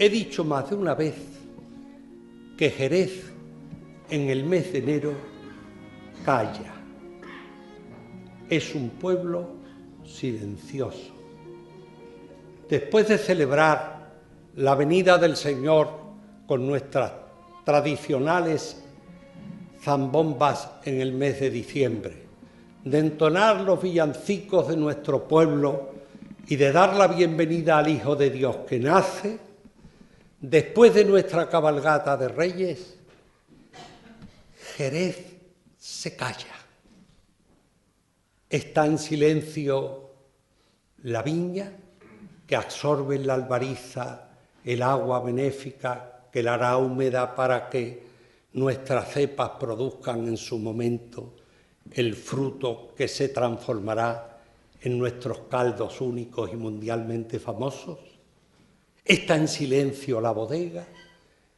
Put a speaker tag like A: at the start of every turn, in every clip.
A: He dicho más de una vez que Jerez en el mes de enero calla. Es un pueblo silencioso. Después de celebrar la venida del Señor con nuestras tradicionales zambombas en el mes de diciembre, de entonar los villancicos de nuestro pueblo y de dar la bienvenida al Hijo de Dios que nace, después de nuestra cabalgata de Reyes, Jerez se calla. Está en silencio la viña que absorbe en la albariza el agua benéfica que la hará húmeda para que nuestras cepas produzcan en su momento el fruto que se transformará en nuestros caldos únicos y mundialmente famosos. Está en silencio la bodega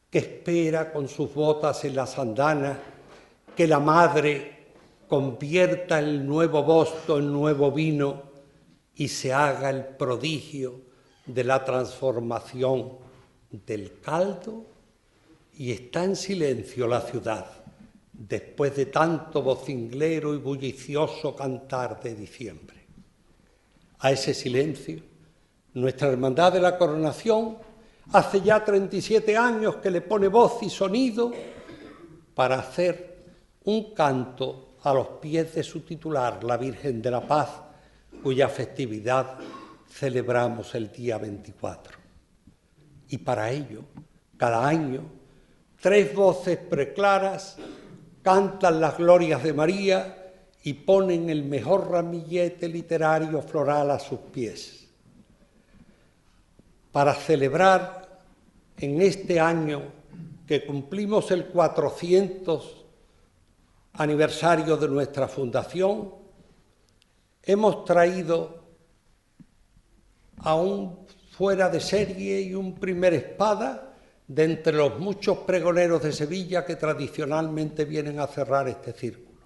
A: que espera con sus botas en las andanas que la madre convierta el nuevo mosto en nuevo vino y se haga el prodigio de la transformación del caldo. Y está en silencio la ciudad, después de tanto vocinglero y bullicioso cantar de diciembre. A ese silencio, nuestra Hermandad de la Coronación hace ya 37 años que le pone voz y sonido para hacer un canto a los pies de su titular, la Virgen de la Paz, cuya festividad celebramos el día 24. Y para ello, cada año, 3 voces preclaras cantan las glorias de María y ponen el mejor ramillete literario floral a sus pies. Para celebrar en este año que cumplimos el 400 aniversario de nuestra fundación, hemos traído a un fuera de serie y un primer espada de entre los muchos pregoneros de Sevilla que tradicionalmente vienen a cerrar este círculo.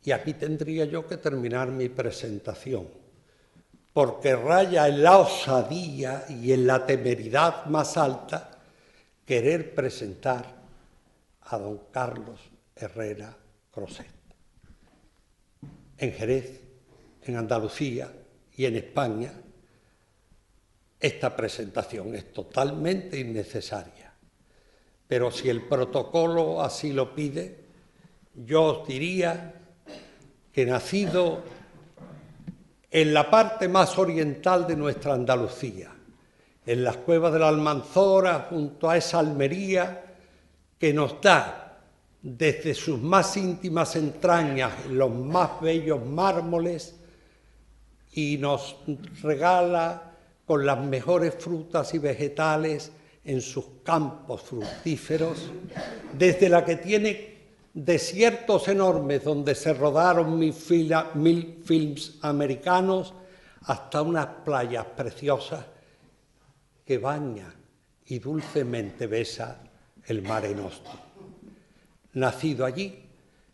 A: Y aquí tendría yo que terminar mi presentación, porque raya en la osadía y en la temeridad más alta querer presentar a don Carlos Herrera Crosset. En Jerez, en Andalucía y en España, esta presentación es totalmente innecesaria. Pero si el protocolo así lo pide, yo os diría que nacido en la parte más oriental de nuestra Andalucía, en las cuevas de la Almanzora, junto a esa Almería que nos da desde sus más íntimas entrañas los más bellos mármoles y nos regala con las mejores frutas y vegetales en sus campos fructíferos, desde la que tiene desiertos enormes donde se rodaron 1000 films americanos, hasta unas playas preciosas que baña y dulcemente besa el Mare Nostrum. Nacido allí,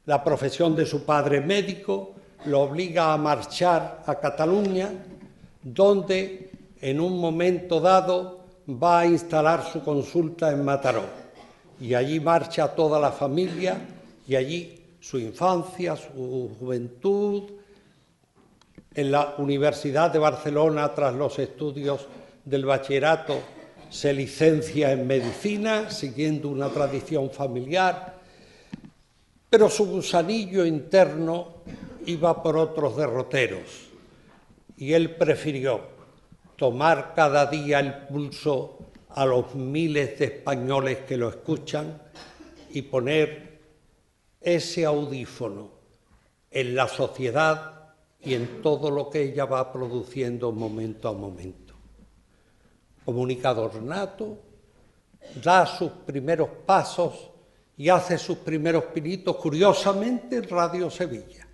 A: la profesión de su padre médico lo obliga a marchar a Cataluña, donde en un momento dado va a instalar su consulta en Mataró. Y allí marcha toda la familia, y allí su infancia, su juventud. En la Universidad de Barcelona, tras los estudios del bachillerato, se licencia en medicina, siguiendo una tradición familiar, pero su gusanillo interno iba por otros derroteros, y él prefirió tomar cada día el pulso a los miles de españoles que lo escuchan y poner ese audífono en la sociedad y en todo lo que ella va produciendo momento a momento. Comunicador nato, da sus primeros pasos y hace sus primeros pinitos, curiosamente, en Radio Sevilla.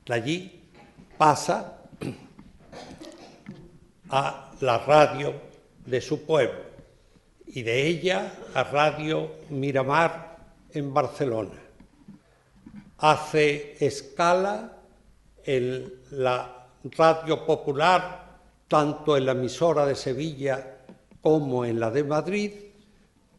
A: De allí pasa a la radio de su pueblo y de ella a Radio Miramar en Barcelona. Hace escala en la radio popular, tanto en la emisora de Sevilla como en la de Madrid,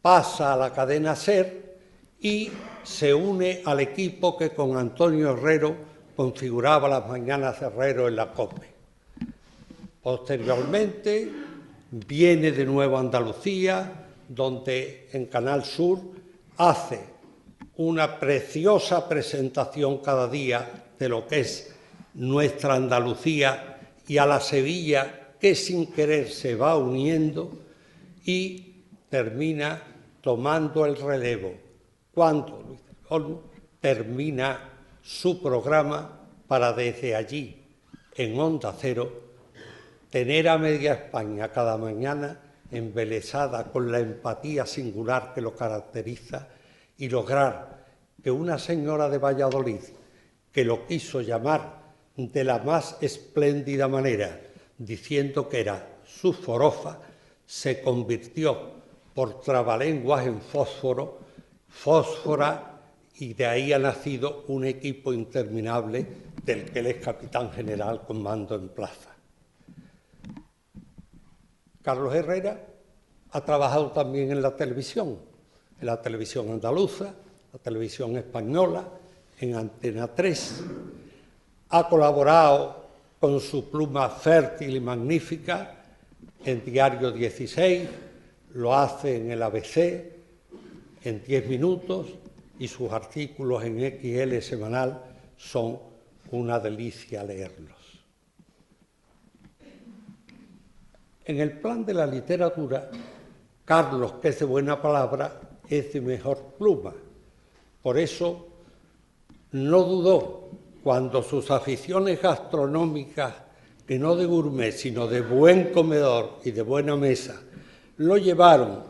A: pasa a la cadena SER y se une al equipo que con Antonio Herrero configuraba las mañanas de Herrero en la COPE. Posteriormente viene de nuevo a Andalucía, donde en Canal Sur hace una preciosa presentación cada día de lo que es nuestra Andalucía y a la Sevilla que sin querer se va uniendo, y termina tomando el relevo cuando Luis del Olmo termina su programa para desde allí, en Onda Cero, tener a media España cada mañana embelesada con la empatía singular que lo caracteriza y lograr que una señora de Valladolid, que lo quiso llamar de la más espléndida manera, diciendo que era su forofa, se convirtió por trabalenguas en fósfora, y de ahí ha nacido un equipo interminable del que él es capitán general con mando en plaza. Carlos Herrera ha trabajado también en la televisión andaluza, la televisión española, en Antena 3. Ha colaborado con su pluma fértil y magnífica en Diario 16, lo hace en el ABC, en 10 minutos, y sus artículos en XL semanal son una delicia leerlos. En el plan de la literatura, Carlos, que es de buena palabra, es de mejor pluma. Por eso no dudó cuando sus aficiones gastronómicas, que no de gourmet, sino de buen comedor y de buena mesa, lo llevaron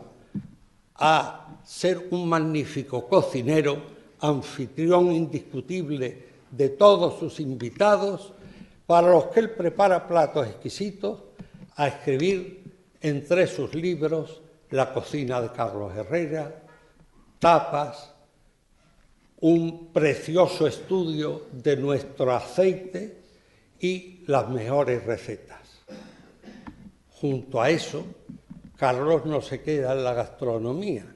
A: a ser un magnífico cocinero, anfitrión indiscutible de todos sus invitados, para los que él prepara platos exquisitos, a escribir entre sus libros La cocina de Carlos Herrera, Tapas, un precioso estudio de nuestro aceite y las mejores recetas. Junto a eso, Carlos no se queda en la gastronomía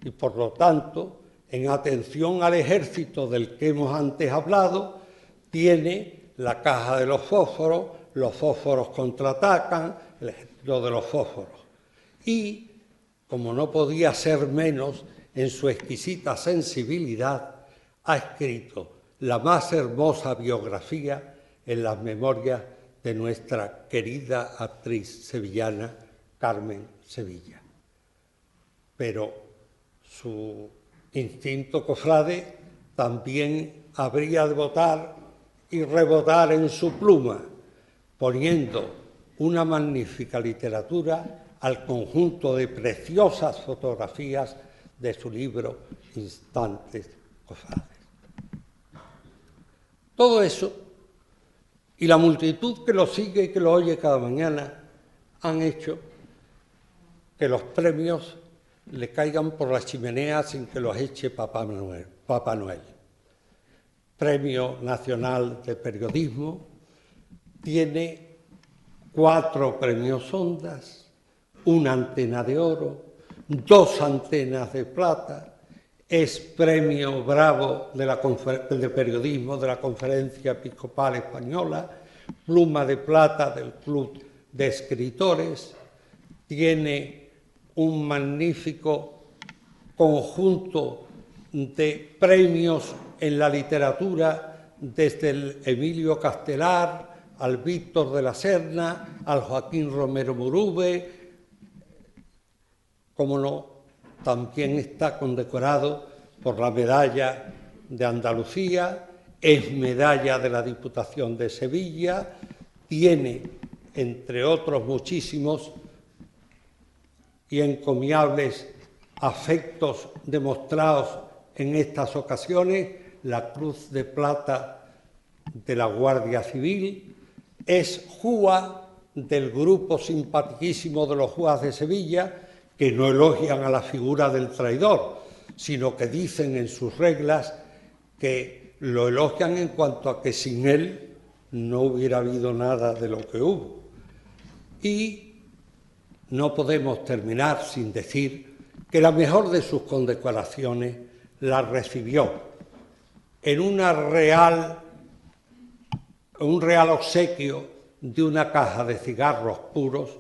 A: y, por lo tanto, en atención al ejército del que hemos antes hablado, tiene la caja de los fósforos contraatacan, el ejército de los fósforos. Y, como no podía ser menos, en su exquisita sensibilidad, ha escrito la más hermosa biografía en las memorias de nuestra querida actriz sevillana, Carmen Sevilla. Pero su instinto cofrade también habría de votar y rebotar en su pluma, poniendo una magnífica literatura al conjunto de preciosas fotografías de su libro Instantes Cofrades. Todo eso y la multitud que lo sigue y que lo oye cada mañana han hecho que los premios le caigan por la chimenea sin que los eche Papá Noel. Premio Nacional de Periodismo, tiene 4 premios Ondas, una antena de oro, 2 antenas de plata, es premio Bravo de Periodismo de la Conferencia Episcopal Española, pluma de plata del Club de Escritores, tiene un magnífico conjunto de premios en la literatura, desde el Emilio Castelar al Víctor de la Serna, al Joaquín Romero Murube. Como no, también está condecorado por la Medalla de Andalucía, es medalla de la Diputación de Sevilla, tiene, entre otros muchísimos y encomiables afectos demostrados en estas ocasiones, la Cruz de Plata de la Guardia Civil, es JUA del grupo simpaticísimo de los JUAs de Sevilla, que no elogian a la figura del traidor, sino que dicen en sus reglas que lo elogian en cuanto a que sin él no hubiera habido nada de lo que hubo. Y no podemos terminar sin decir que la mejor de sus condecoraciones la recibió en un real obsequio de una caja de cigarros puros,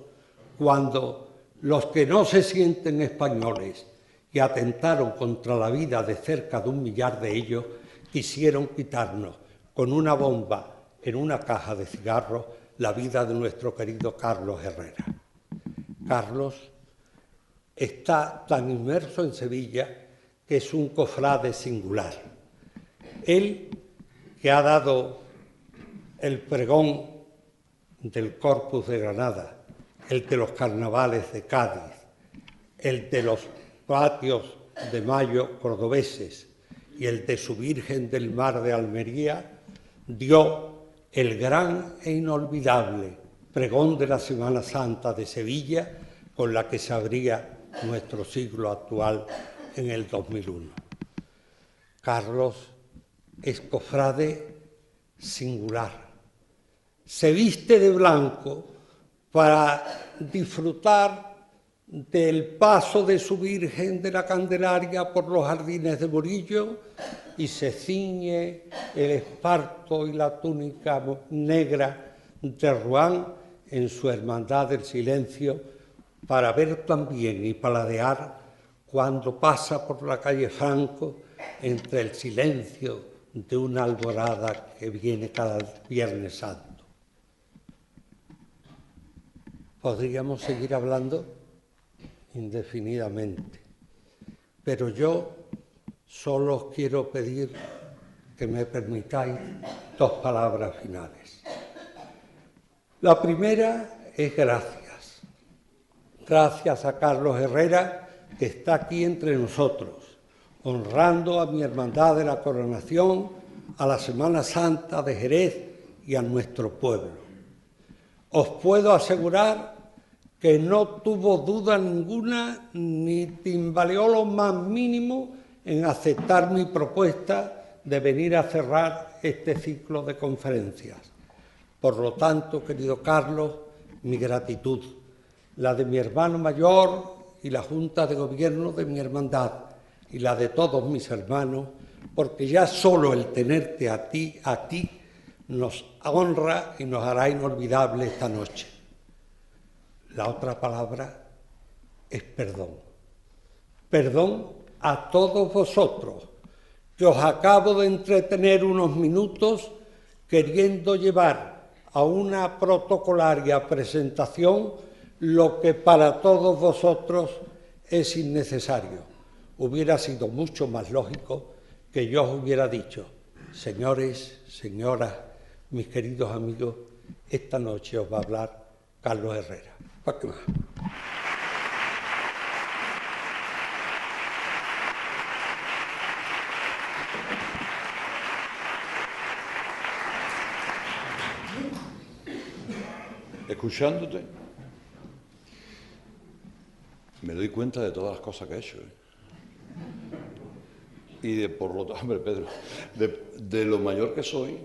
A: cuando los que no se sienten españoles y atentaron contra la vida de cerca de 1 millar de ellos, quisieron quitarnos con una bomba en una caja de cigarros la vida de nuestro querido Carlos Herrera. Carlos está tan inmerso en Sevilla que es un cofrade singular. Él, que ha dado el pregón del Corpus de Granada, el de los carnavales de Cádiz, el de los patios de Mayo cordobeses y el de su Virgen del Mar de Almería, dio el gran e inolvidable pregón de la Semana Santa de Sevilla, con la que se abría nuestro siglo actual en el 2001. Carlos es cofrade singular. Se viste de blanco para disfrutar del paso de su Virgen de la Candelaria por los jardines de Murillo y se ciñe el esparto y la túnica negra de Rouen en su Hermandad del Silencio, para ver también y paladear cuando pasa por la calle Franco entre el silencio de una alborada que viene cada Viernes Santo. Podríamos seguir hablando indefinidamente, pero yo solo os quiero pedir que me permitáis 2 palabras finales. La primera es gracias. Gracias a Carlos Herrera, que está aquí entre nosotros, honrando a mi Hermandad de la Coronación, a la Semana Santa de Jerez y a nuestro pueblo. Os puedo asegurar que no tuvo duda ninguna ni timbaleó lo más mínimo en aceptar mi propuesta de venir a cerrar este ciclo de conferencias. Por lo tanto, querido Carlos, mi gratitud, la de mi hermano mayor y la Junta de Gobierno de mi hermandad y la de todos mis hermanos, porque ya solo el tenerte a ti aquí nos honra y nos hará inolvidable esta noche. La otra palabra es perdón. Perdón a todos vosotros, que os acabo de entretener unos minutos queriendo llevar a una protocolaria presentación lo que para todos vosotros es innecesario. Hubiera sido mucho más lógico que yo os hubiera dicho: señores, señoras, mis queridos amigos, esta noche os va a hablar Carlos Herrera. ¿Para qué más?
B: Escuchándote, me doy cuenta de todas las cosas que he hecho. Y por lo tanto, hombre, Pedro, de lo mayor que soy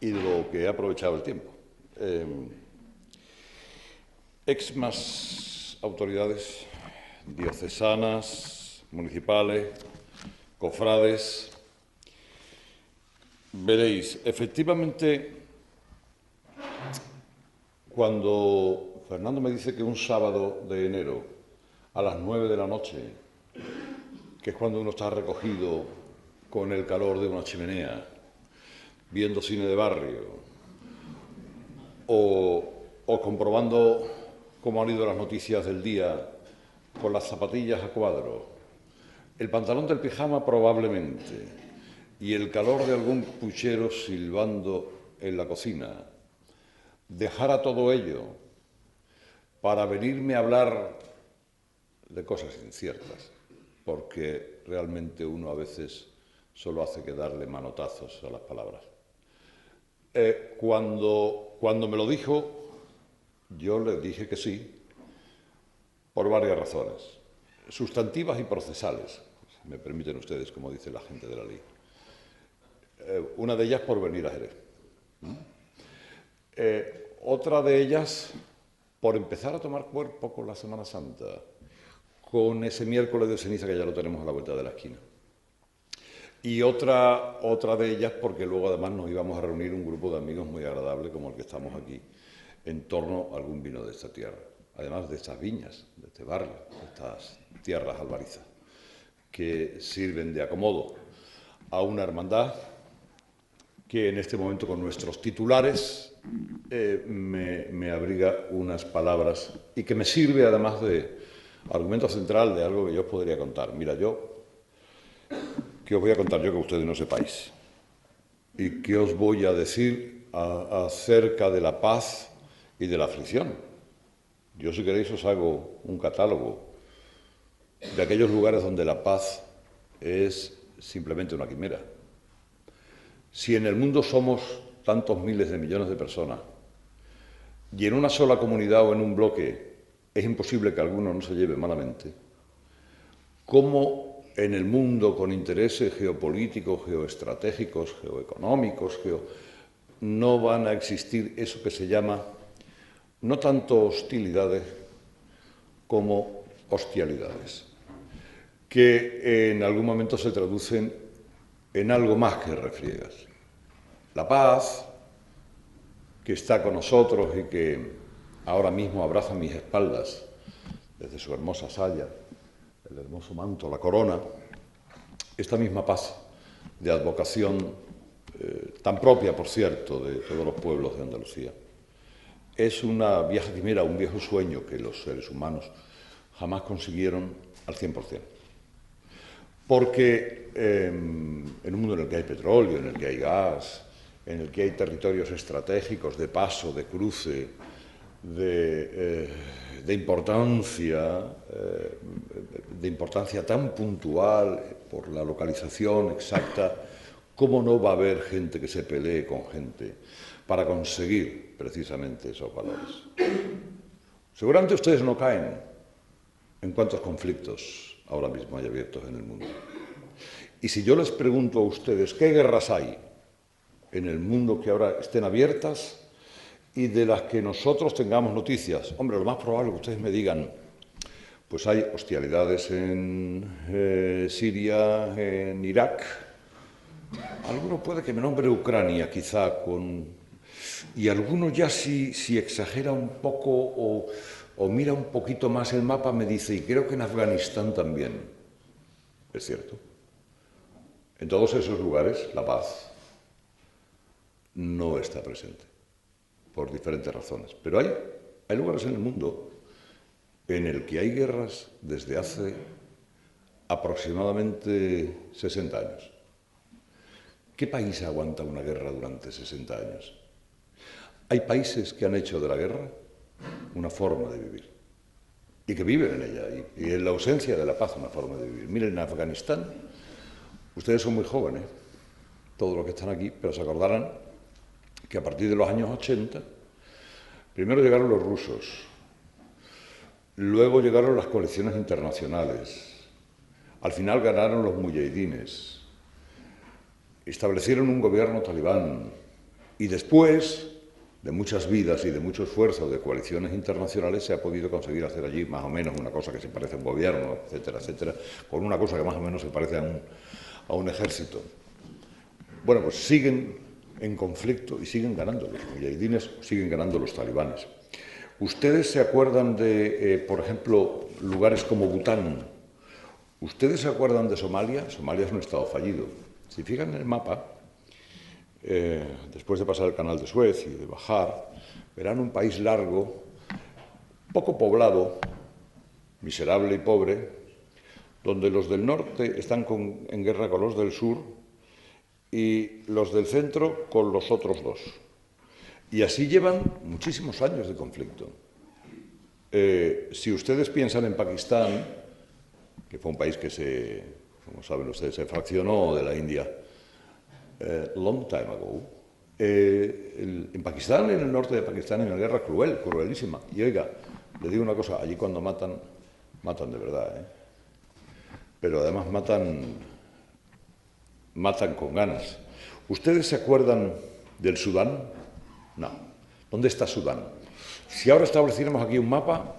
B: y de lo que he aprovechado el tiempo. Más autoridades diocesanas, municipales, cofrades. Veréis, efectivamente, cuando Fernando me dice que un sábado de enero a las 9 de la noche, que es cuando uno está recogido con el calor de una chimenea, viendo cine de barrio o comprobando cómo han ido las noticias del día con las zapatillas a cuadro, el pantalón del pijama probablemente y el calor de algún puchero silbando en la cocina, dejara todo ello para venirme a hablar de cosas inciertas, porque realmente uno a veces solo hace que darle manotazos a las palabras. Cuando me lo dijo, yo le dije que sí, por varias razones, sustantivas y procesales, si me permiten ustedes, como dice la gente de la ley. Una de ellas por venir a Jerez. Otra de ellas por empezar a tomar cuerpo con la Semana Santa, con ese miércoles de ceniza que ya lo tenemos a la vuelta de la esquina. Y otra de ellas porque luego además nos íbamos a reunir un grupo de amigos muy agradable como el que estamos aquí, en torno a algún vino de esta tierra, además de estas viñas, de este barrio, de estas tierras albarizas, que sirven de acomodo a una hermandad que en este momento con nuestros titulares me abriga unas palabras y que me sirve además de argumento central de algo que yo os podría contar. Mira, ¿qué os voy a contar yo que ustedes no sepáis? ¿Y qué os voy a decir acerca de la paz y de la aflicción? Yo, si queréis, os hago un catálogo de aquellos lugares donde la paz es simplemente una quimera. Si en el mundo somos tantos miles de millones de personas y en una sola comunidad o en un bloque es imposible que alguno no se lleve malamente, ¿cómo en el mundo con intereses geopolíticos, geoestratégicos, geoeconómicos, no van a existir eso que se llama no tanto hostilidades como hostialidades, que en algún momento se traducen en algo más que refriegas? La paz, que está con nosotros y que ahora mismo abraza mis espaldas desde su hermosa saya, el hermoso manto, la corona, esta misma paz de advocación tan propia, por cierto, de todos los pueblos de Andalucía, es una vieja quimera, un viejo sueño que los seres humanos jamás consiguieron al 100%. Porque en un mundo en el que hay petróleo, en el que hay gas, en el que hay territorios estratégicos de paso, de cruce, de importancia tan puntual por la localización exacta, ¿cómo no va a haber gente que se pelee con gente para conseguir precisamente esos valores? Seguramente ustedes no caen en cuántos conflictos ahora mismo hay abiertos en el mundo. Y si yo les pregunto a ustedes qué guerras hay en el mundo que ahora estén abiertas y de las que nosotros tengamos noticias, hombre, lo más probable es que ustedes me digan, pues hay hostilidades en Siria, en Irak. Alguno puede que me nombre Ucrania, quizá, y alguno ya si exagera un poco o mira un poquito más el mapa me dice, y creo que en Afganistán también. Es cierto. En todos esos lugares la paz no está presente, por diferentes razones. Pero hay lugares en el mundo en el que hay guerras desde hace aproximadamente 60 años. ¿Qué país aguanta una guerra durante 60 años? Hay países que han hecho de la guerra una forma de vivir y que viven en ella, y en la ausencia de la paz una forma de vivir. Miren, en Afganistán, ustedes son muy jóvenes, todos los que están aquí, pero se acordarán que a partir de los años 80, primero llegaron los rusos, luego llegaron las coaliciones internacionales, al final ganaron los mujahidines, establecieron un gobierno talibán y después de muchas vidas y de mucho esfuerzo de coaliciones internacionales se ha podido conseguir hacer allí más o menos una cosa que se parece a un gobierno, etcétera, etcétera, con una cosa que más o menos se parece a un ejército. Bueno, pues siguen en conflicto y siguen ganando los mujahidines, siguen ganando los talibanes. ¿Ustedes se acuerdan de, por ejemplo, lugares como Bután? ¿Ustedes se acuerdan de Somalia? Somalia es un estado fallido. Si fijan en el mapa, después de pasar el canal de Suez y de bajar, verán un país largo, poco poblado, miserable y pobre, donde los del norte están en guerra con los del sur y los del centro con los otros dos. Y así llevan muchísimos años de conflicto. Si ustedes piensan en Pakistán, que fue un país que como saben ustedes, se fraccionó de la India long time ago, en Pakistán, en el norte de Pakistán, hay una guerra cruel, cruelísima. Y oiga, le digo una cosa, allí cuando matan de verdad, ¿eh? Pero además matan con ganas. ¿Ustedes se acuerdan del Sudán? No. ¿Dónde está Sudán? Si ahora estableciéramos aquí un mapa,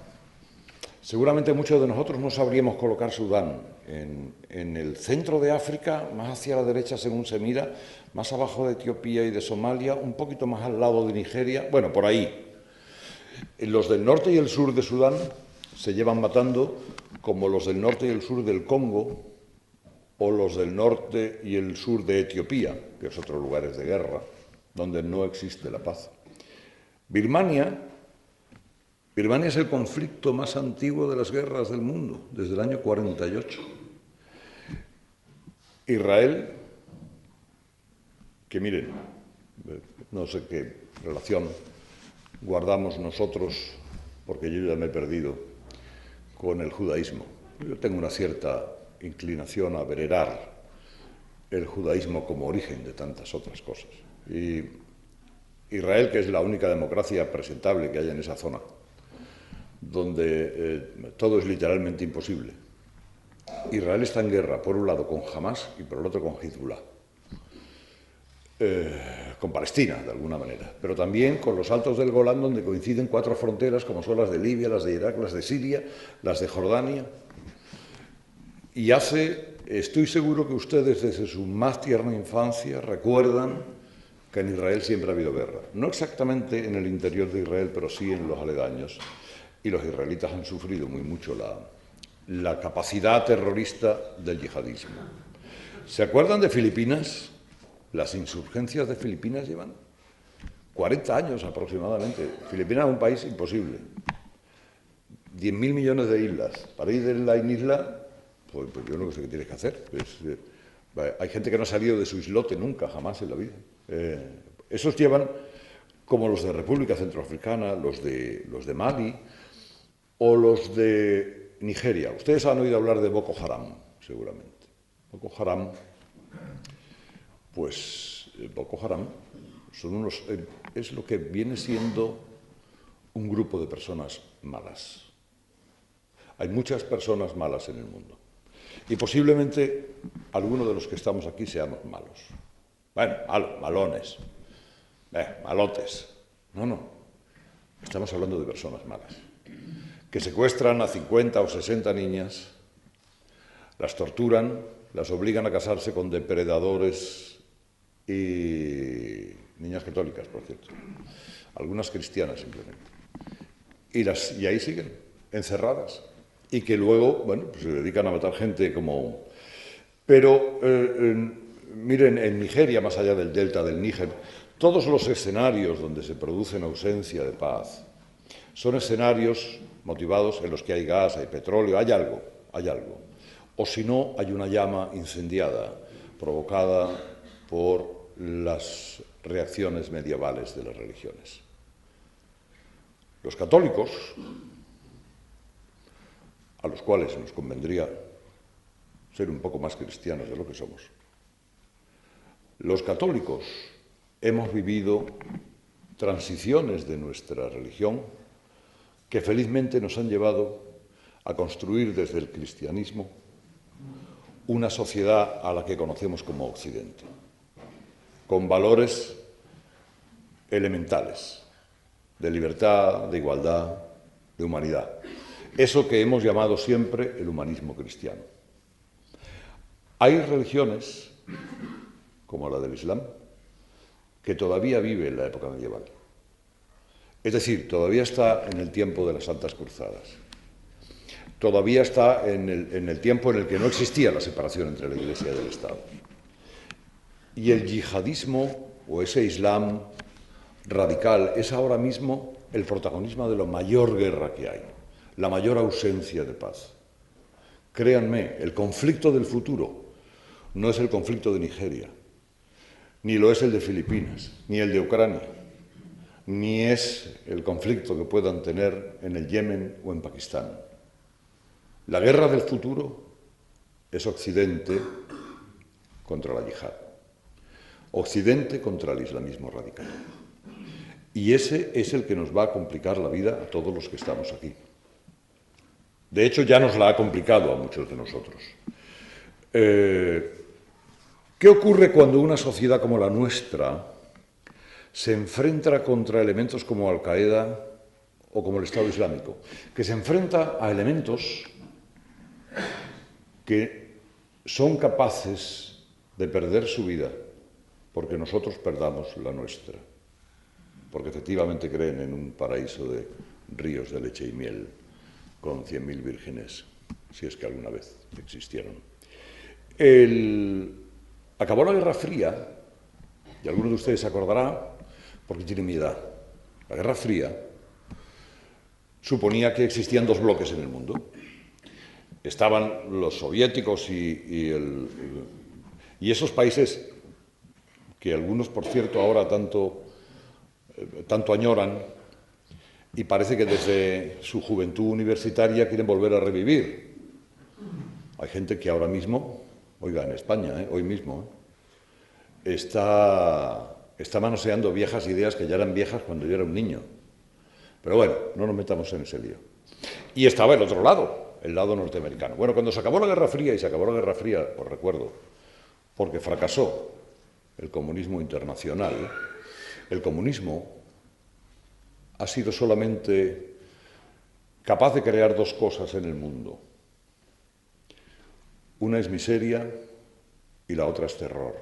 B: seguramente muchos de nosotros no sabríamos colocar Sudán en el centro de África, más hacia la derecha según se mira, más abajo de Etiopía y de Somalia, un poquito más al lado de Nigeria, bueno, por ahí. Los del norte y el sur de Sudán se llevan matando como los del norte y el sur del Congo o los del norte y el sur de Etiopía, que es otro lugar de guerra, donde no existe la paz. Birmania es el conflicto más antiguo de las guerras del mundo, desde el año 48. Israel, que miren, no sé qué relación guardamos nosotros, porque yo ya me he perdido, con el judaísmo. Yo tengo una cierta inclinación a venerar el judaísmo como origen de tantas otras cosas. Y Israel, que es la única democracia presentable que hay en esa zona, donde todo es literalmente imposible. Israel está en guerra, por un lado con Hamas y por el otro con Hezbollah. Con Palestina, de alguna manera, pero también con los Altos del Golán, donde coinciden 4 fronteras, como son las de Libia, las de Irak, las de Siria, las de Jordania. Y estoy seguro que ustedes desde su más tierna infancia recuerdan que en Israel siempre ha habido guerra. No exactamente en el interior de Israel, pero sí en los aledaños. Y los israelitas han sufrido muy mucho la capacidad terrorista del yihadismo. ¿Se acuerdan de Filipinas? Las insurgencias de Filipinas llevan 40 años aproximadamente. Filipinas es un país imposible. 10.000 millones de islas. Para ir de isla en isla, pues yo no sé qué tienes que hacer. Hay gente que no ha salido de su islote nunca, jamás en la vida. Esos llevan, como los de República Centroafricana, los de Mali o los de Nigeria. Ustedes han oído hablar de Boko Haram, seguramente. Boko Haram es lo que viene siendo un grupo de personas malas. Hay muchas personas malas en el mundo. Y posiblemente algunos de los que estamos aquí seamos malos. Bueno, malones, malotes. No. Estamos hablando de personas malas, que secuestran a 50 o 60 niñas, las torturan, las obligan a casarse con depredadores y niñas católicas, por cierto, algunas cristianas simplemente, y ahí siguen, encerradas, y que luego, bueno, pues se dedican a matar gente como... Pero, miren, en Nigeria, más allá del delta del Níger, todos los escenarios donde se produce ausencia de paz son escenarios motivados en los que hay gas, hay petróleo, hay algo, o si no, hay una llama incendiada provocada por las reacciones medievales de las religiones. Los católicos, a los cuales nos convendría ser un poco más cristianos de lo que somos, los católicos hemos vivido transiciones de nuestra religión que felizmente nos han llevado a construir desde el cristianismo una sociedad a la que conocemos como Occidente, con valores elementales de libertad, de igualdad, de humanidad. Eso que hemos llamado siempre el humanismo cristiano. Hay religiones, como la del Islam, que todavía vive en la época medieval. Es decir, todavía está en el tiempo de las Santas Cruzadas. Todavía está en el tiempo en el que no existía la separación entre la Iglesia y el Estado. Y el yihadismo, o ese Islam radical, es ahora mismo el protagonismo de la mayor guerra que hay, la mayor ausencia de paz. Créanme, el conflicto del futuro no es el conflicto de Nigeria, ni lo es el de Filipinas, ni el de Ucrania, ni es el conflicto que puedan tener en el Yemen o en Pakistán. La guerra del futuro es Occidente contra la yihad, Occidente contra el islamismo radical. Y ese es el que nos va a complicar la vida a todos los que estamos aquí. De hecho, ya nos la ha complicado a muchos de nosotros. ¿Qué ocurre cuando una sociedad como la nuestra se enfrenta contra elementos como Al-Qaeda o como el Estado Islámico, que se enfrenta a elementos que son capaces de perder su vida porque nosotros perdamos la nuestra, porque efectivamente creen en un paraíso de ríos de leche y miel con 100.000 vírgenes, si es que alguna vez existieron. Acabó la Guerra Fría, y alguno de ustedes se acordará, porque tiene mi edad. La Guerra Fría suponía que existían dos bloques en el mundo. Estaban los soviéticos y esos países que algunos, por cierto, ahora tanto añoran, y parece que desde su juventud universitaria quieren volver a revivir. Hay gente que ahora mismo, oiga, en España, hoy mismo, está manoseando viejas ideas que ya eran viejas cuando yo era un niño. Pero bueno, no nos metamos en ese lío. Y estaba el otro lado, el lado norteamericano. Bueno, cuando se acabó la Guerra Fría, y se acabó la Guerra Fría, os recuerdo, porque fracasó el comunismo internacional, el comunismo ha sido solamente capaz de crear dos cosas en el mundo. Una es miseria y la otra es terror.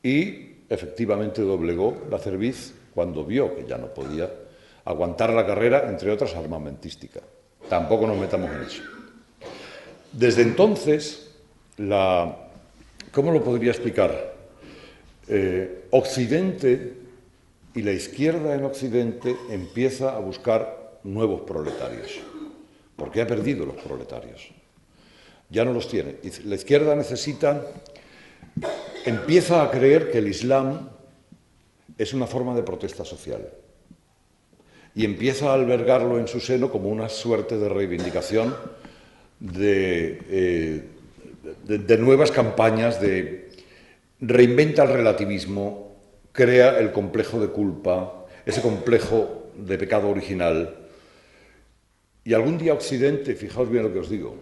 B: Y efectivamente doblegó la cerviz cuando vio que ya no podía aguantar la carrera, entre otras armamentística. Tampoco nos metamos en eso. Desde entonces, ¿cómo lo podría explicar? Occidente y la izquierda en Occidente empieza a buscar nuevos proletarios, porque ha perdido los proletarios. Ya no los tiene. Y la izquierda empieza a creer que el Islam es una forma de protesta social y empieza a albergarlo en su seno como una suerte de reivindicación de nuevas campañas de reinventa el relativismo, crea el complejo de culpa, ese complejo de pecado original. Y algún día Occidente, fijaos bien lo que os digo,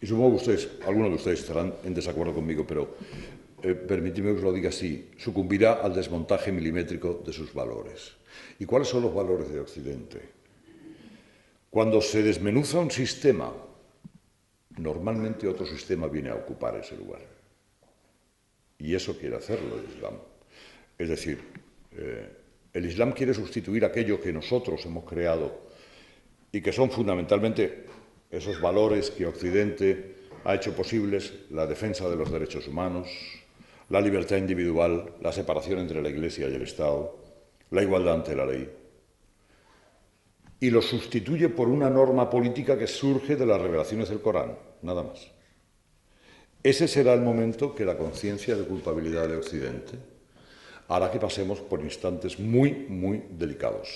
B: y supongo que algunos de ustedes estarán en desacuerdo conmigo, pero permitidme que os lo diga así, sucumbirá al desmontaje milimétrico de sus valores. ¿Y cuáles son los valores de Occidente? Cuando se desmenuza un sistema, normalmente otro sistema viene a ocupar ese lugar. Y eso quiere hacerlo el Islam. Es decir, el Islam quiere sustituir aquello que nosotros hemos creado y que son fundamentalmente esos valores que Occidente ha hecho posibles: la defensa de los derechos humanos, la libertad individual, la separación entre la Iglesia y el Estado, la igualdad ante la ley. Y lo sustituye por una norma política que surge de las revelaciones del Corán, nada más. Ese será el momento que la conciencia de culpabilidad de Occidente hará que pasemos por instantes muy, muy delicados.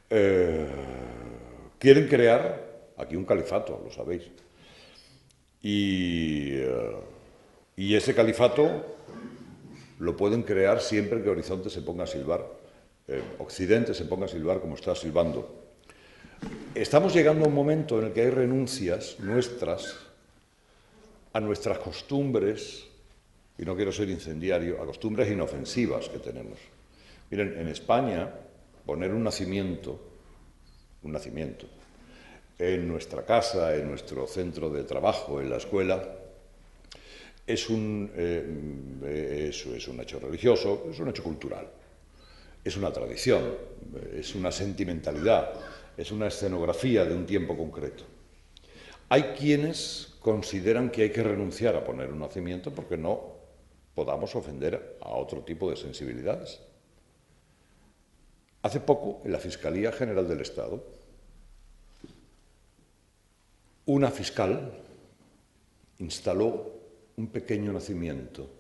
B: Quieren crear aquí un califato, lo sabéis. Y ese califato lo pueden crear siempre que Horizonte se ponga a silbar, Occidente se ponga a silbar como está silbando. Estamos llegando a un momento en el que hay renuncias nuestras a nuestras costumbres, y no quiero ser incendiario, a costumbres inofensivas que tenemos. Miren, en España, poner un nacimiento en nuestra casa, en nuestro centro de trabajo, en la escuela, es un hecho religioso, es un hecho cultural, es una tradición, es una sentimentalidad, es una escenografía de un tiempo concreto. Hay quienes consideran que hay que renunciar a poner un nacimiento porque no podamos ofender a otro tipo de sensibilidades. Hace poco, en la Fiscalía General del Estado, una fiscal instaló un pequeño nacimiento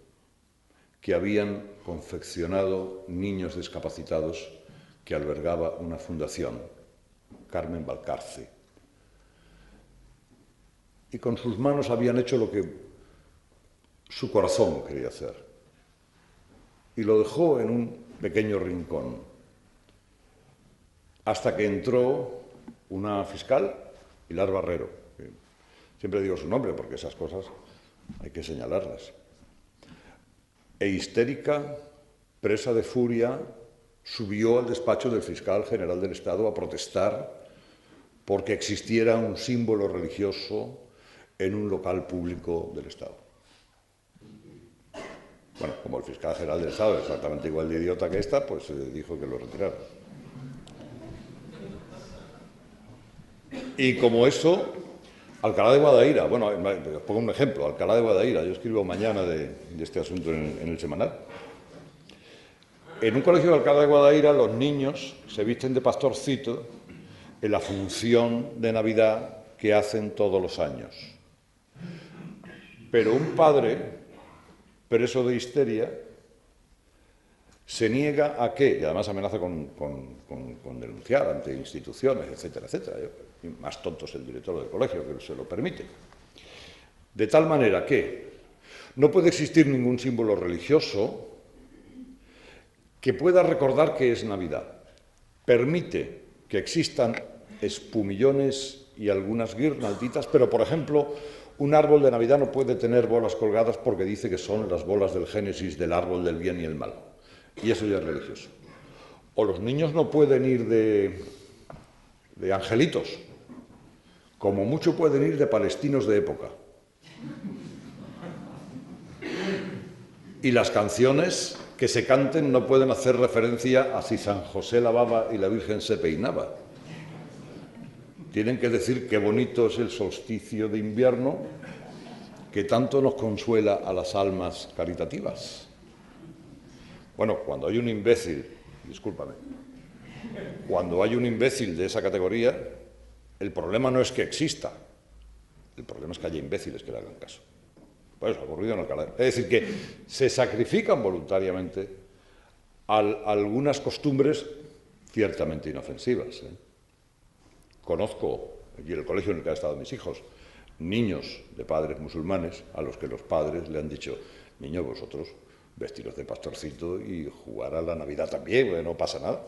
B: que habían confeccionado niños discapacitados que albergaba una fundación, Carmen Valcarce. Y con sus manos habían hecho lo que su corazón quería hacer. Y lo dejó en un pequeño rincón, hasta que entró una fiscal, Pilar Barrero. Siempre digo su nombre porque esas cosas hay que señalarlas. E histérica, presa de furia, subió al despacho del fiscal general del Estado a protestar porque existiera un símbolo religioso en un local público del Estado. Bueno, como el fiscal general del Estado es exactamente igual de idiota que esta, pues dijo que lo retirara. Y como eso, Alcalá de Guadaira, bueno, os pongo un ejemplo, Alcalá de Guadaira, yo escribo mañana de este asunto en el semanal. En un colegio de Alcalá de Guadaira los niños se visten de pastorcito en la función de Navidad que hacen todos los años. Pero un padre, preso de histeria, se niega a que, y además amenaza con denunciar ante instituciones, etcétera, etcétera. Y más tonto es el director del colegio que se lo permite. De tal manera que no puede existir ningún símbolo religioso que pueda recordar que es Navidad. Permite que existan espumillones y algunas guirnalditas, pero, por ejemplo, un árbol de Navidad no puede tener bolas colgadas porque dice que son las bolas del Génesis del árbol del bien y el mal. Y eso ya es religioso. O los niños no pueden ir de angelitos, como mucho pueden ir de palestinos de época. Y las canciones que se canten no pueden hacer referencia a si San José lavaba y la Virgen se peinaba. Tienen que decir qué bonito es el solsticio de invierno que tanto nos consuela a las almas caritativas. Bueno, cuando hay un imbécil, discúlpame, cuando hay un imbécil de esa categoría, el problema no es que exista, el problema es que haya imbéciles que le hagan caso. Pues ha ocurrido en Alcalá. Es decir, que se sacrifican voluntariamente algunas costumbres ciertamente inofensivas. Conozco, y en el colegio en el que han estado mis hijos, niños de padres musulmanes a los que los padres le han dicho: niños, vosotros vestiros de pastorcito y jugar a la Navidad también, porque no pasa nada.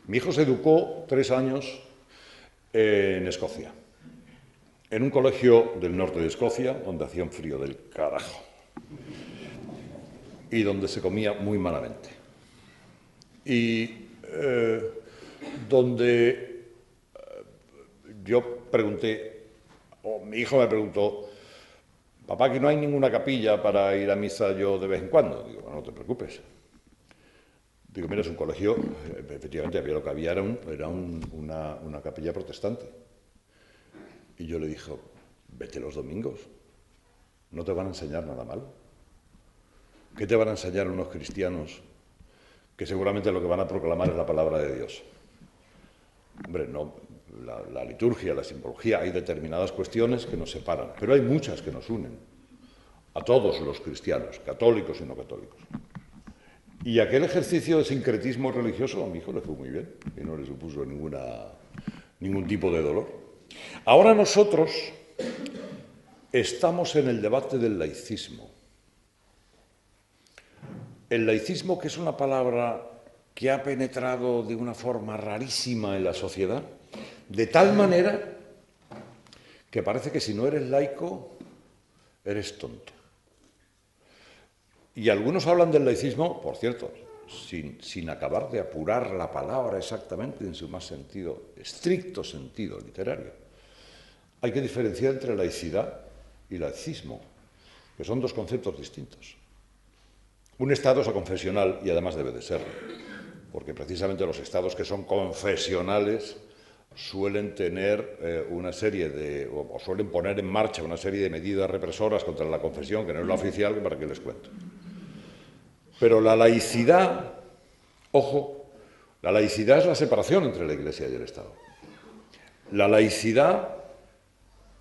B: Mi hijo se educó 3 años en Escocia, en un colegio del norte de Escocia, donde hacía un frío del carajo y donde se comía muy malamente. Y donde yo pregunté, o mi hijo me preguntó: papá, que no hay ninguna capilla para ir a misa yo de vez en cuando. Digo, bueno, no te preocupes. Digo, mira, es un colegio, efectivamente había lo que había, era una capilla protestante. Y yo le dije, vete los domingos, no te van a enseñar nada mal. ¿Qué te van a enseñar unos cristianos que seguramente lo que van a proclamar es la palabra de Dios? Hombre, no, la liturgia, la simbología, hay determinadas cuestiones que nos separan, pero hay muchas que nos unen a todos los cristianos, católicos y no católicos. Y aquel ejercicio de sincretismo religioso a mi hijo le fue muy bien y no le supuso ningún tipo de dolor. Ahora nosotros estamos en el debate del laicismo. El laicismo, que es una palabra que ha penetrado de una forma rarísima en la sociedad, de tal manera que parece que si no eres laico, eres tonto. Y algunos hablan del laicismo, por cierto, sin acabar de apurar la palabra exactamente en su más estricto sentido literario. Hay que diferenciar entre laicidad y laicismo, que son dos conceptos distintos. Un Estado es aconfesional y además debe de serlo, porque precisamente los Estados que son confesionales suelen tener o suelen poner en marcha una serie de medidas represoras contra la confesión, que no es la oficial, que para qué les cuento. Pero la laicidad, ojo, la laicidad es la separación entre la Iglesia y el Estado. La laicidad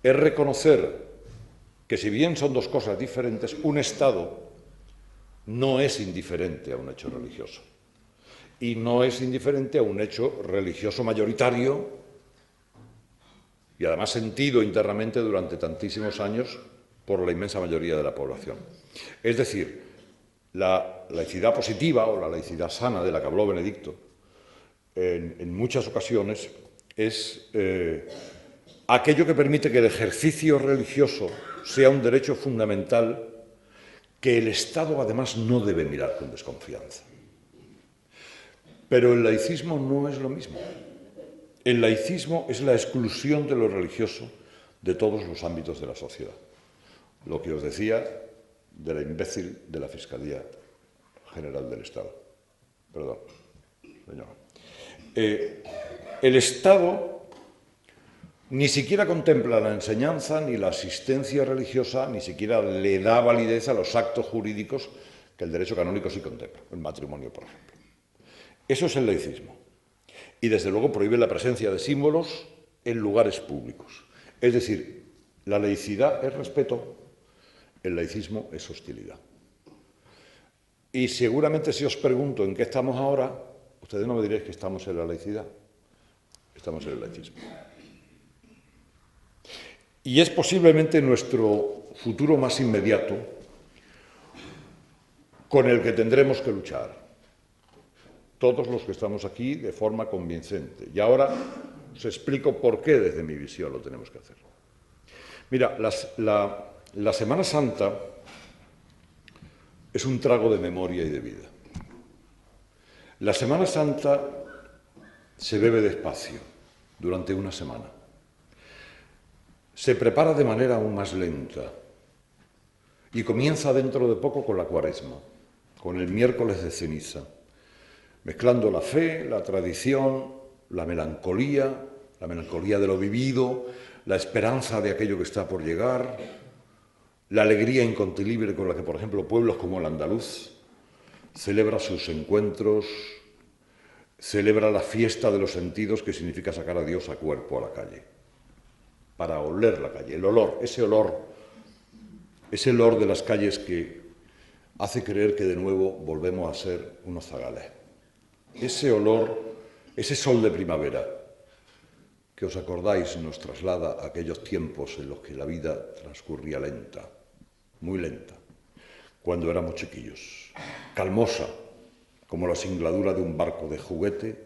B: es reconocer que, si bien son dos cosas diferentes, un Estado no es indiferente a un hecho religioso y no es indiferente a un hecho religioso mayoritario y además sentido internamente durante tantísimos años por la inmensa mayoría de la población. Es decir, la laicidad positiva o la laicidad sana de la que habló Benedicto en muchas ocasiones es aquello que permite que el ejercicio religioso sea un derecho fundamental que el Estado además no debe mirar con desconfianza. Pero el laicismo no es lo mismo. El laicismo es la exclusión de lo religioso de todos los ámbitos de la sociedad. Lo que os decía de la imbécil de la Fiscalía General del Estado. Perdón, señora. El Estado ni siquiera contempla la enseñanza ni la asistencia religiosa, ni siquiera le da validez a los actos jurídicos que el derecho canónico sí contempla, el matrimonio, por ejemplo. Eso es el laicismo. Y desde luego prohíbe la presencia de símbolos en lugares públicos. Es decir, la laicidad es respeto, el laicismo es hostilidad. Y seguramente si os pregunto en qué estamos ahora, ustedes no me diréis que estamos en la laicidad, estamos en el laicismo. Y es posiblemente nuestro futuro más inmediato con el que tendremos que luchar, todos los que estamos aquí de forma convincente. Y ahora os explico por qué desde mi visión lo tenemos que hacer. Mira, la Semana Santa es un trago de memoria y de vida. La Semana Santa se bebe despacio durante una semana. Se prepara de manera aún más lenta y comienza dentro de poco con la Cuaresma, con el miércoles de ceniza, mezclando la fe, la tradición, la melancolía de lo vivido, la esperanza de aquello que está por llegar, la alegría incontenible con la que, por ejemplo, pueblos como el andaluz celebra sus encuentros, celebra la fiesta de los sentidos que significa sacar a Dios a cuerpo a la calle, para oler la calle, el olor, ese olor de las calles que hace creer que de nuevo volvemos a ser unos zagales. Ese olor, ese sol de primavera, que os acordáis nos traslada a aquellos tiempos en los que la vida transcurría lenta, muy lenta, cuando éramos chiquillos, calmosa, como la singladura de un barco de juguete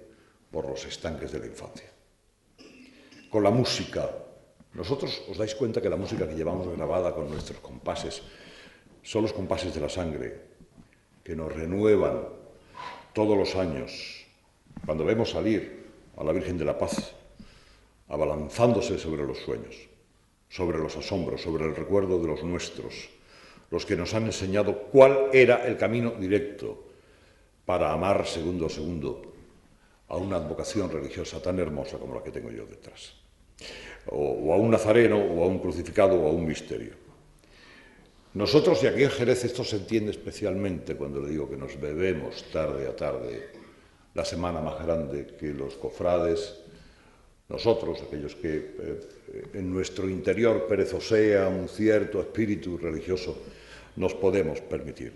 B: por los estanques de la infancia. Con la música, nosotros os dais cuenta que la música que llevamos grabada con nuestros compases son los compases de la sangre, que nos renuevan todos los años, cuando vemos salir a la Virgen de la Paz, abalanzándose sobre los sueños, sobre los asombros, sobre el recuerdo de los nuestros, los que nos han enseñado cuál era el camino directo para amar segundo a segundo a una advocación religiosa tan hermosa como la que tengo yo detrás, o a un nazareno, o a un crucificado, o a un misterio. Nosotros, y aquí en Jerez esto se entiende especialmente cuando le digo que nos bebemos tarde a tarde la semana más grande que los cofrades, nosotros, aquellos que en nuestro interior perezosea un cierto espíritu religioso, nos podemos permitir.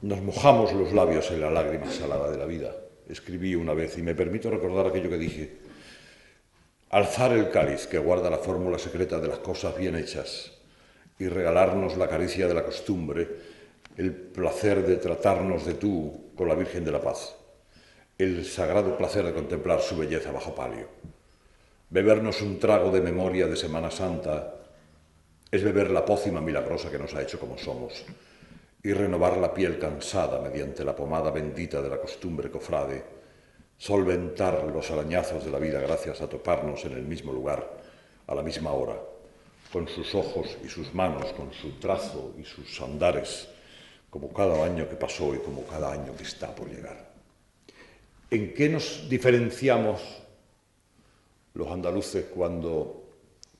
B: Nos mojamos los labios en la lágrima salada de la vida. Escribí una vez, y me permito recordar aquello que dije: alzar el cáliz que guarda la fórmula secreta de las cosas bien hechas y regalarnos la caricia de la costumbre, el placer de tratarnos de tú con la Virgen de la Paz, el sagrado placer de contemplar su belleza bajo palio. Bebernos un trago de memoria de Semana Santa es beber la pócima milagrosa que nos ha hecho como somos y renovar la piel cansada mediante la pomada bendita de la costumbre cofrade, solventar los arañazos de la vida gracias a toparnos en el mismo lugar, a la misma hora, con sus ojos y sus manos, con su trazo y sus andares, como cada año que pasó y como cada año que está por llegar. ¿En qué nos diferenciamos los andaluces cuando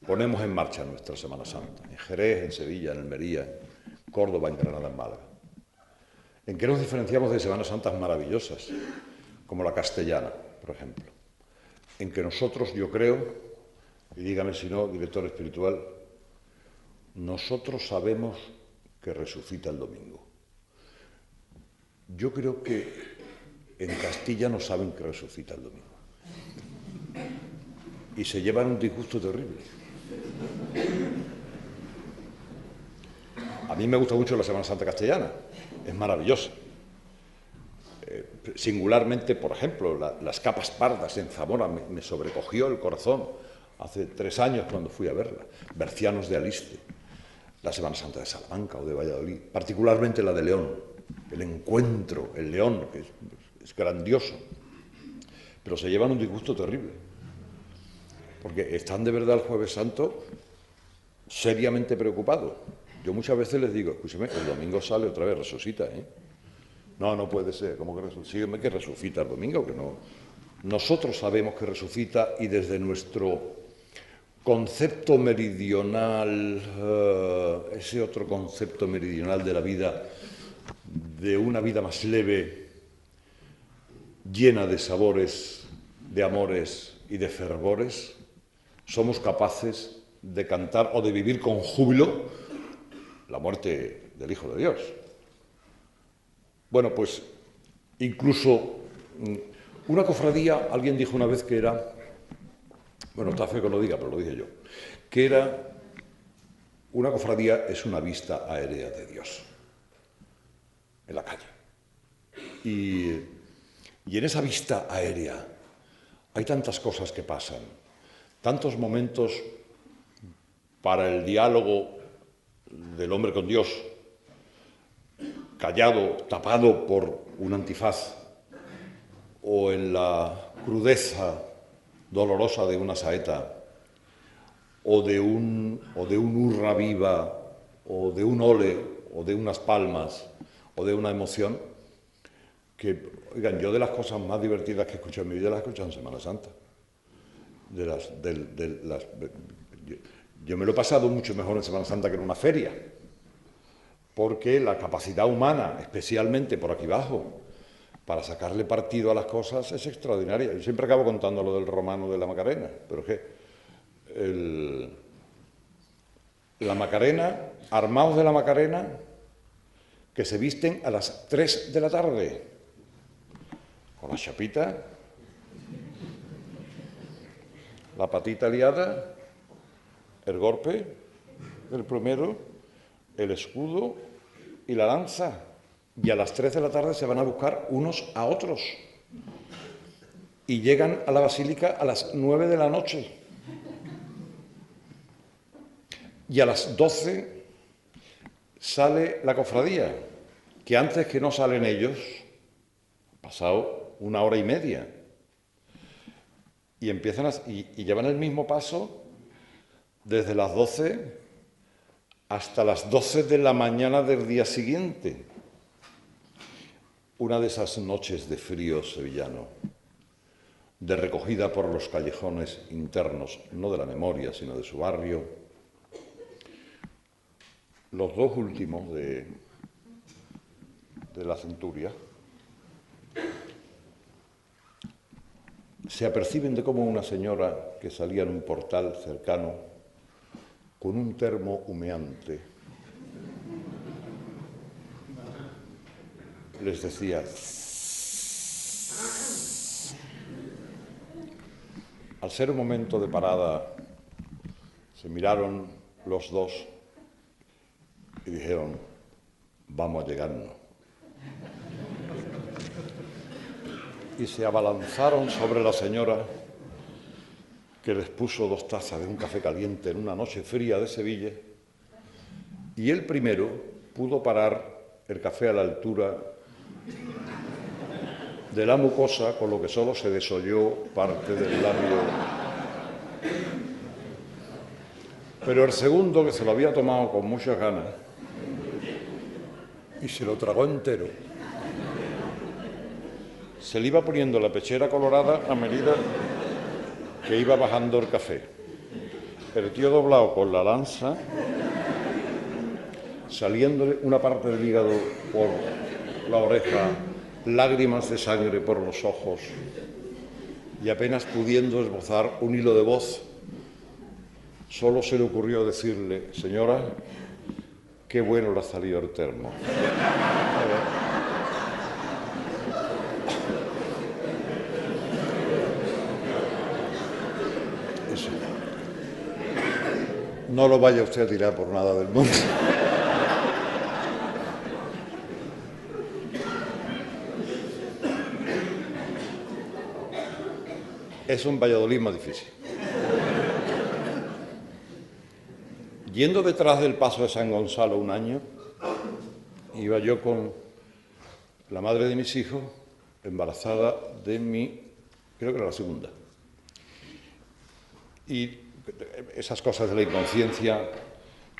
B: ponemos en marcha nuestra Semana Santa? En Jerez, en Sevilla, en Almería, en Córdoba, en Granada, en Málaga. ¿En qué nos diferenciamos de Semanas Santas maravillosas, como la castellana, por ejemplo? En que nosotros, yo creo, y dígame si no, director espiritual, nosotros sabemos que resucita el domingo. Yo creo que en Castilla no saben que resucita el domingo. Y se llevan un disgusto terrible. A mí me gusta mucho la Semana Santa castellana, es maravillosa. Singularmente, por ejemplo, las capas pardas en Zamora me sobrecogió el corazón hace 3 años cuando fui a verla. Bercianos de Aliste, la Semana Santa de Salamanca o de Valladolid, particularmente la de León, el encuentro, el León, que es grandioso, pero se llevan un disgusto terrible, porque están de verdad el Jueves Santo seriamente preocupados. Yo muchas veces les digo, escúcheme, el domingo sale otra vez, resucita, ¿eh? No, no puede ser, ¿cómo que resucita? Sígueme que resucita el domingo, que no. Nosotros sabemos que resucita y desde nuestro concepto meridional, ese otro concepto meridional de la vida, de una vida más leve, llena de sabores, de amores y de fervores, somos capaces de cantar o de vivir con júbilo la muerte del Hijo de Dios. Bueno, pues incluso una cofradía, alguien dijo una vez que era, bueno, está feo que lo diga, pero lo dije yo, que era, una cofradía es una vista aérea de Dios en la calle. Y en esa vista aérea hay tantas cosas que pasan, tantos momentos para el diálogo del hombre con Dios, callado, tapado por un antifaz, o en la crudeza dolorosa de una saeta, o de un hurra viva, o de un ole, o de unas palmas, o de una emoción, que, oigan, yo de las cosas más divertidas que he escuchado en mi vida las he escuchado en Semana Santa. Yo me lo he pasado mucho mejor en Semana Santa que en una feria, porque la capacidad humana, especialmente por aquí abajo, para sacarle partido a las cosas es extraordinaria. Yo siempre acabo contando lo del romano de la Macarena, pero es que la Macarena, armados de la Macarena, que se visten a las 3 de la tarde, con la chapita, la patita liada, el golpe, el plumero, el escudo y la lanza. Y a las 3 de la tarde se van a buscar unos a otros. Y llegan a la basílica a las 9 de la noche. Y a las 12 sale la cofradía, que antes que no salen ellos, ha pasado 1 hora y media. Y empiezan y llevan el mismo paso desde las 12 hasta las 12 de la mañana del día siguiente. Una de esas noches de frío sevillano, de recogida por los callejones internos, no de la memoria, sino de su barrio, los dos últimos de la centuria se aperciben de cómo una señora que salía en un portal cercano con un termo humeante les decía. Al ser un momento de parada, se miraron los dos y dijeron, vamos a llegarnos. Y se abalanzaron sobre la señora, que les puso 2 tazas de un café caliente en una noche fría de Sevilla, y el primero pudo parar el café a la altura de la mucosa, con lo que solo se desolló parte del labio. Pero el segundo, que se lo había tomado con muchas ganas y se lo tragó entero, se le iba poniendo la pechera colorada a medida que iba bajando el café. El tío doblado con la lanza, saliéndole una parte del hígado por la oreja, lágrimas de sangre por los ojos y apenas pudiendo esbozar un hilo de voz, solo se le ocurrió decirle, señora, qué bueno le ha salido el termo. Eso. No lo vaya usted a tirar por nada del mundo. Es un Valladolid más difícil. Yendo detrás del paso de San Gonzalo un año, iba yo con la madre de mis hijos embarazada de creo que era la segunda. Y esas cosas de la inconsciencia,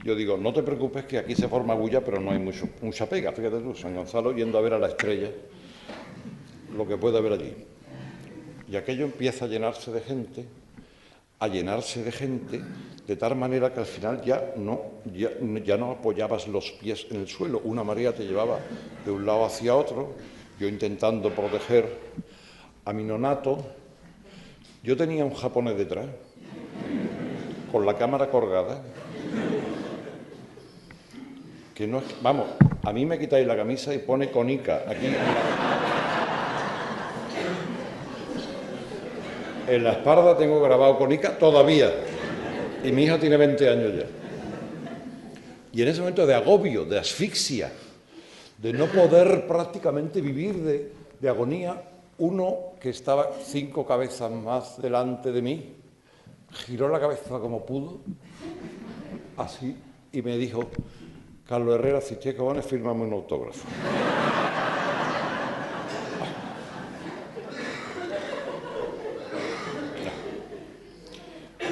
B: yo digo, no te preocupes que aquí se forma bulla, pero no hay mucha pega. Fíjate tú, San Gonzalo yendo a ver a la estrella, lo que puede haber allí. Y aquello empieza a llenarse de gente, de tal manera que al final ya no apoyabas los pies en el suelo. Una marea te llevaba de un lado hacia otro, yo intentando proteger a mi nonato. Yo tenía un japonés detrás, con la cámara colgada, que no es... Vamos, a mí me quitáis la camisa y pone Konica aquí en la espalda tengo grabado Konica todavía, y mi hija tiene 20 años ya. Y en ese momento de agobio, de asfixia, de no poder prácticamente vivir de agonía, uno que estaba 5 cabezas más delante de mí, giró la cabeza como pudo, así, y me dijo: Carlos Herrera, si usted cojones, fírmame un autógrafo.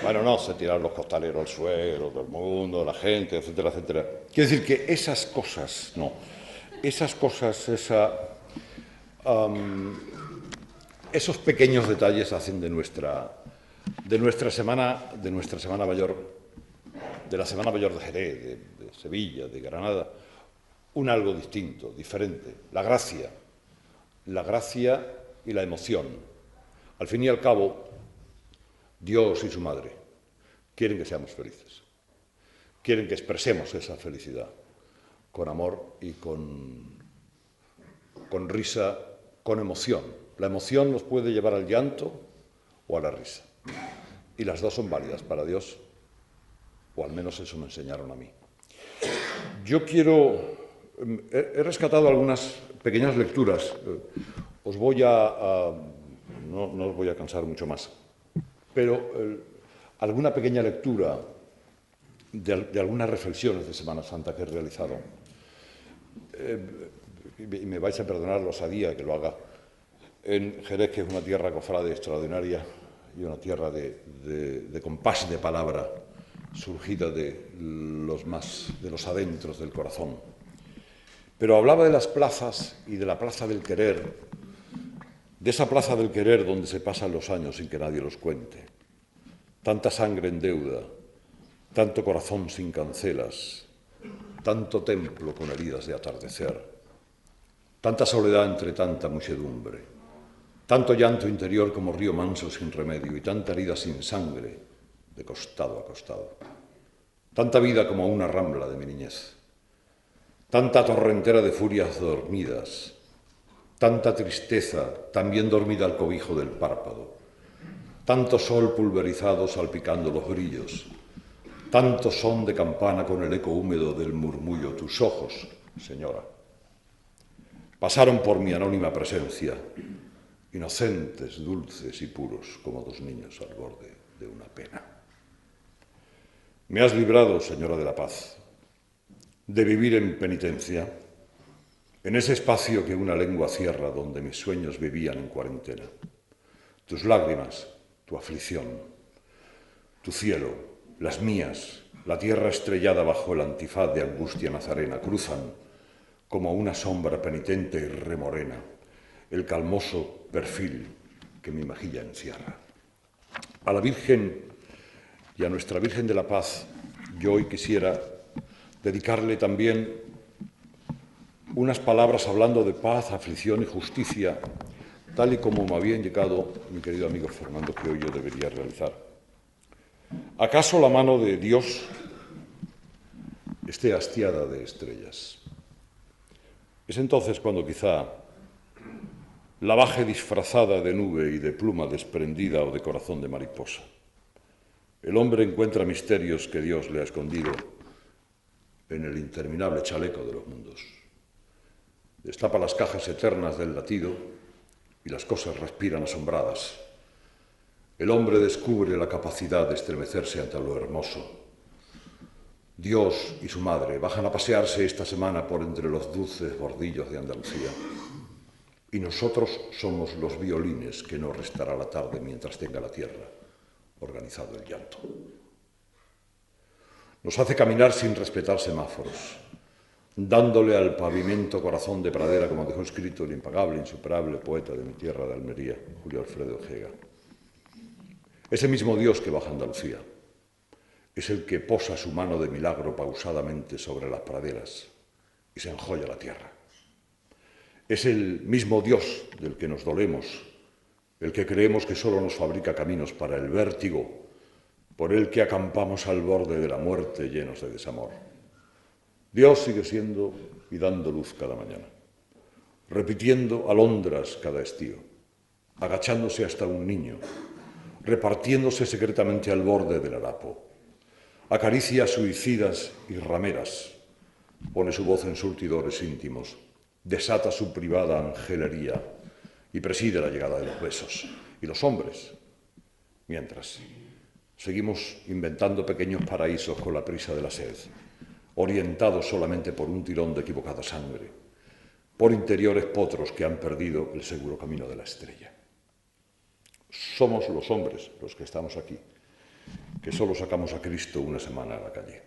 B: Bueno, no, se tiraron los costaleros al suelo, todo el mundo, la gente, etcétera, etcétera. Quiero decir que esas cosas, no. Esas cosas, esos pequeños detalles hacen de nuestra semana mayor, de la Semana Mayor de Jerez, de Sevilla, de Granada, un algo distinto, diferente. La gracia y la emoción. Al fin y al cabo, Dios y su madre quieren que seamos felices, quieren que expresemos esa felicidad con amor y con risa, con emoción. La emoción nos puede llevar al llanto o a la risa, y las dos son válidas para Dios, o al menos eso me enseñaron a mí. Yo he rescatado algunas pequeñas lecturas, no os voy a cansar mucho más, pero alguna pequeña lectura de algunas reflexiones de Semana Santa que he realizado. Y me vais a perdonar la osadía que lo haga en Jerez, que es una tierra cofrade extraordinaria y una tierra de compás de palabra surgida de los adentros del corazón. Pero hablaba de las plazas y de la plaza del querer, de esa plaza del querer donde se pasan los años sin que nadie los cuente. Tanta sangre en deuda, tanto corazón sin cancelas, tanto templo con heridas de atardecer, tanta soledad entre tanta muchedumbre, tanto llanto interior como río manso sin remedio y tanta herida sin sangre de costado a costado, tanta vida como una rambla de mi niñez, tanta torrentera de furias dormidas, tanta tristeza también dormida al cobijo del párpado, tanto sol pulverizado salpicando los brillos, tanto son de campana con el eco húmedo del murmullo. Tus ojos, señora, pasaron por mi anónima presencia, inocentes, dulces y puros como dos niños al borde de una pena. Me has librado, señora de la paz, de vivir en penitencia, en ese espacio que una lengua cierra donde mis sueños vivían en cuarentena. Tus lágrimas, tu aflicción, tu cielo, las mías, la tierra estrellada bajo el antifaz de angustia nazarena, cruzan como una sombra penitente y remorena el calmoso perfil que mi mejilla encierra. A la Virgen y a nuestra Virgen de la Paz, yo hoy quisiera dedicarle también unas palabras hablando de paz, aflicción y justicia, tal y como me había indicado mi querido amigo Fernando que hoy yo debería realizar. ¿Acaso la mano de Dios esté hastiada de estrellas? Es entonces cuando quizá la baje disfrazada de nube y de pluma desprendida o de corazón de mariposa. El hombre encuentra misterios que Dios le ha escondido en el interminable chaleco de los mundos. Destapa las cajas eternas del latido y las cosas respiran asombradas. El hombre descubre la capacidad de estremecerse ante lo hermoso. Dios y su madre bajan a pasearse esta semana por entre los dulces bordillos de Andalucía. Y nosotros somos los violines que no restará la tarde mientras tenga la tierra organizado el llanto. Nos hace caminar sin respetar semáforos, dándole al pavimento corazón de pradera, como dejó escrito el impagable, insuperable poeta de mi tierra de Almería, Julio Alfredo Ojeda. Ese mismo Dios que baja a Andalucía es el que posa su mano de milagro pausadamente sobre las praderas y se enjolla la tierra. Es el mismo Dios del que nos dolemos, el que creemos que solo nos fabrica caminos para el vértigo, por el que acampamos al borde de la muerte llenos de desamor. Dios sigue siendo y dando luz cada mañana, repitiendo alondras cada estío, agachándose hasta un niño, repartiéndose secretamente al borde del harapo, acaricia suicidas y rameras, pone su voz en surtidores íntimos, desata su privada angelería y preside la llegada de los besos. Y los hombres, mientras, seguimos inventando pequeños paraísos con la prisa de la sed, orientados solamente por un tirón de equivocada sangre, por interiores potros que han perdido el seguro camino de la estrella. Somos los hombres los que estamos aquí, que solo sacamos a Cristo una semana a la calle,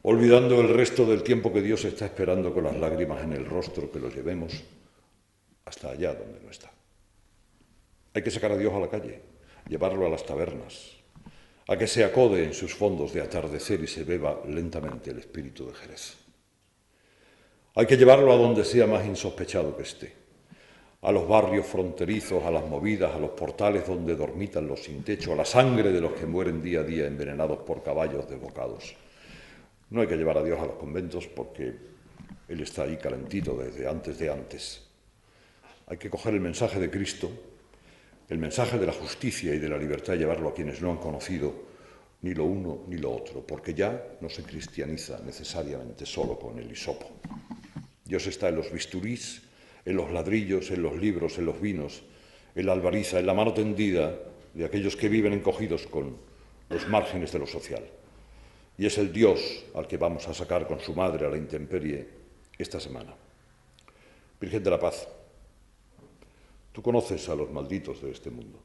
B: olvidando el resto del tiempo que Dios está esperando con las lágrimas en el rostro que lo llevemos hasta allá donde no está. Hay que sacar a Dios a la calle, llevarlo a las tabernas, a que se acode en sus fondos de atardecer y se beba lentamente el espíritu de Jerez. Hay que llevarlo a donde sea más insospechado que esté, a los barrios fronterizos, a las movidas, a los portales donde dormitan los sin techo, a la sangre de los que mueren día a día envenenados por caballos desbocados. No hay que llevar a Dios a los conventos porque Él está ahí calentito desde antes de antes. Hay que coger el mensaje de Cristo, el mensaje de la justicia y de la libertad y llevarlo a quienes no han conocido ni lo uno ni lo otro, porque ya no se cristianiza necesariamente solo con el hisopo. Dios está en los bisturís, en los ladrillos, en los libros, en los vinos, en la albariza, en la mano tendida de aquellos que viven encogidos con los márgenes de lo social. Y es el Dios al que vamos a sacar con su madre a la intemperie esta semana. Virgen de la Paz, tú conoces a los malditos de este mundo,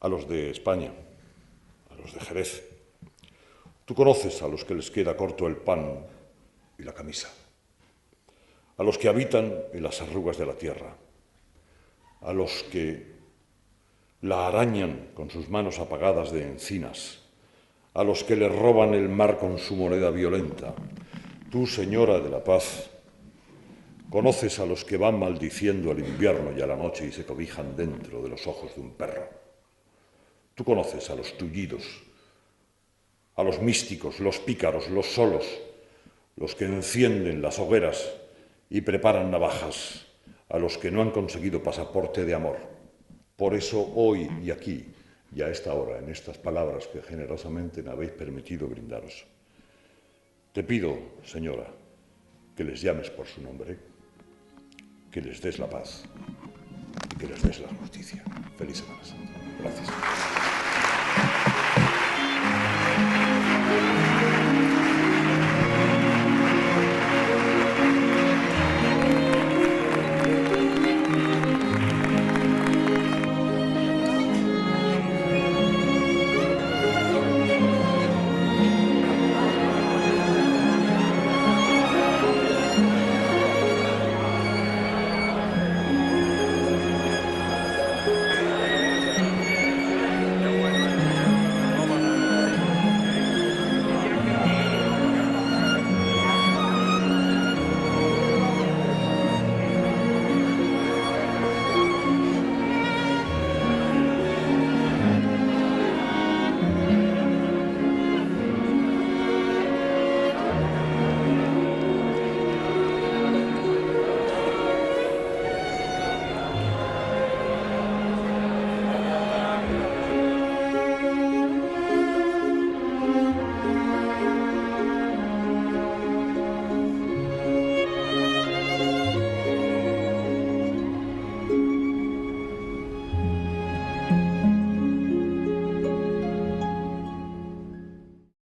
B: a los de España, a los de Jerez. Tú conoces a los que les queda corto el pan y la camisa, a los que habitan en las arrugas de la tierra, a los que la arañan con sus manos apagadas de encinas, a los que le roban el mar con su moneda violenta. Tú, Señora de la Paz, conoces a los que van maldiciendo al invierno y a la noche y se cobijan dentro de los ojos de un perro. Tú conoces a los tullidos, a los místicos, los pícaros, los solos, los que encienden las hogueras y preparan navajas, a los que no han conseguido pasaporte de amor. Por eso hoy y aquí, y a esta hora, en estas palabras que generosamente me habéis permitido brindaros, te pido, Señora, que les llames por su nombre, que les des la paz y que les des la justicia. Feliz Semana Santa. Gracias.